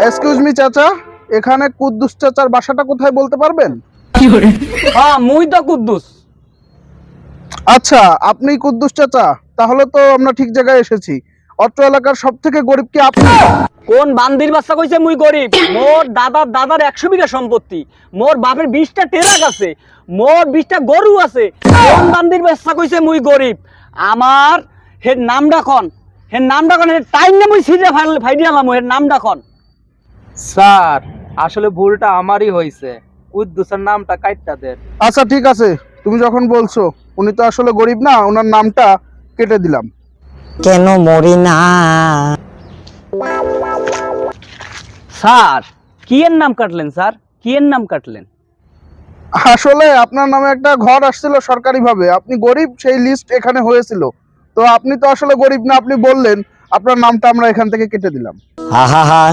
Excuse me চাচা, এখানে কুদ্দুস চাচার বাসাটা কোথায় বলতে পারবেন? হ্যাঁ মুই তো কুদ্দুস। আচ্ছা, আপনি কুদ্দুস চাচা, তাহলে তো আমরা ঠিক জায়গায় এসেছি। অত্র এলাকার সব থেকে গরিব কি আপনি? কোন বান্দির বাচ্চা কইছে মুই গরিব? মোর দাদার 100 বিঘা সম্পত্তি, মোর বাপের 20টা টেরাক আছে, মোর 20টা গরু আছে। কোন বান্দির বাচ্চা কইছে মুই গরিব? আমার হের নামটা কোন? হের নামটা কোন? হের টাইম না মুই সিজে ফাইডি আলাম। হের নামটা কোন? স্যার আসলে ভুলটা আমারই হয়েছে, কুদ্দুসের নামটা কাইটটা দেন। আচ্ছা ঠিক আছে, তুমি যখন বলছো উনি তো আসলে গরিব না, ওনার নামটা কেটে দিলাম। কেন মরি না? স্যার কি এর নাম কাটলেন? স্যার কি এর নাম কাটলেন? আসলে আপনার নামে একটা ঘর আসছিল সরকারিভাবে, আপনি গরিব সেই লিস্ট এখানে হয়েছিল। তো আপনি তো আসলে গরিব না, আপনি বললেন, আপনার নামটা আমরা এখান থেকে কেটে দিলাম। হা হা হা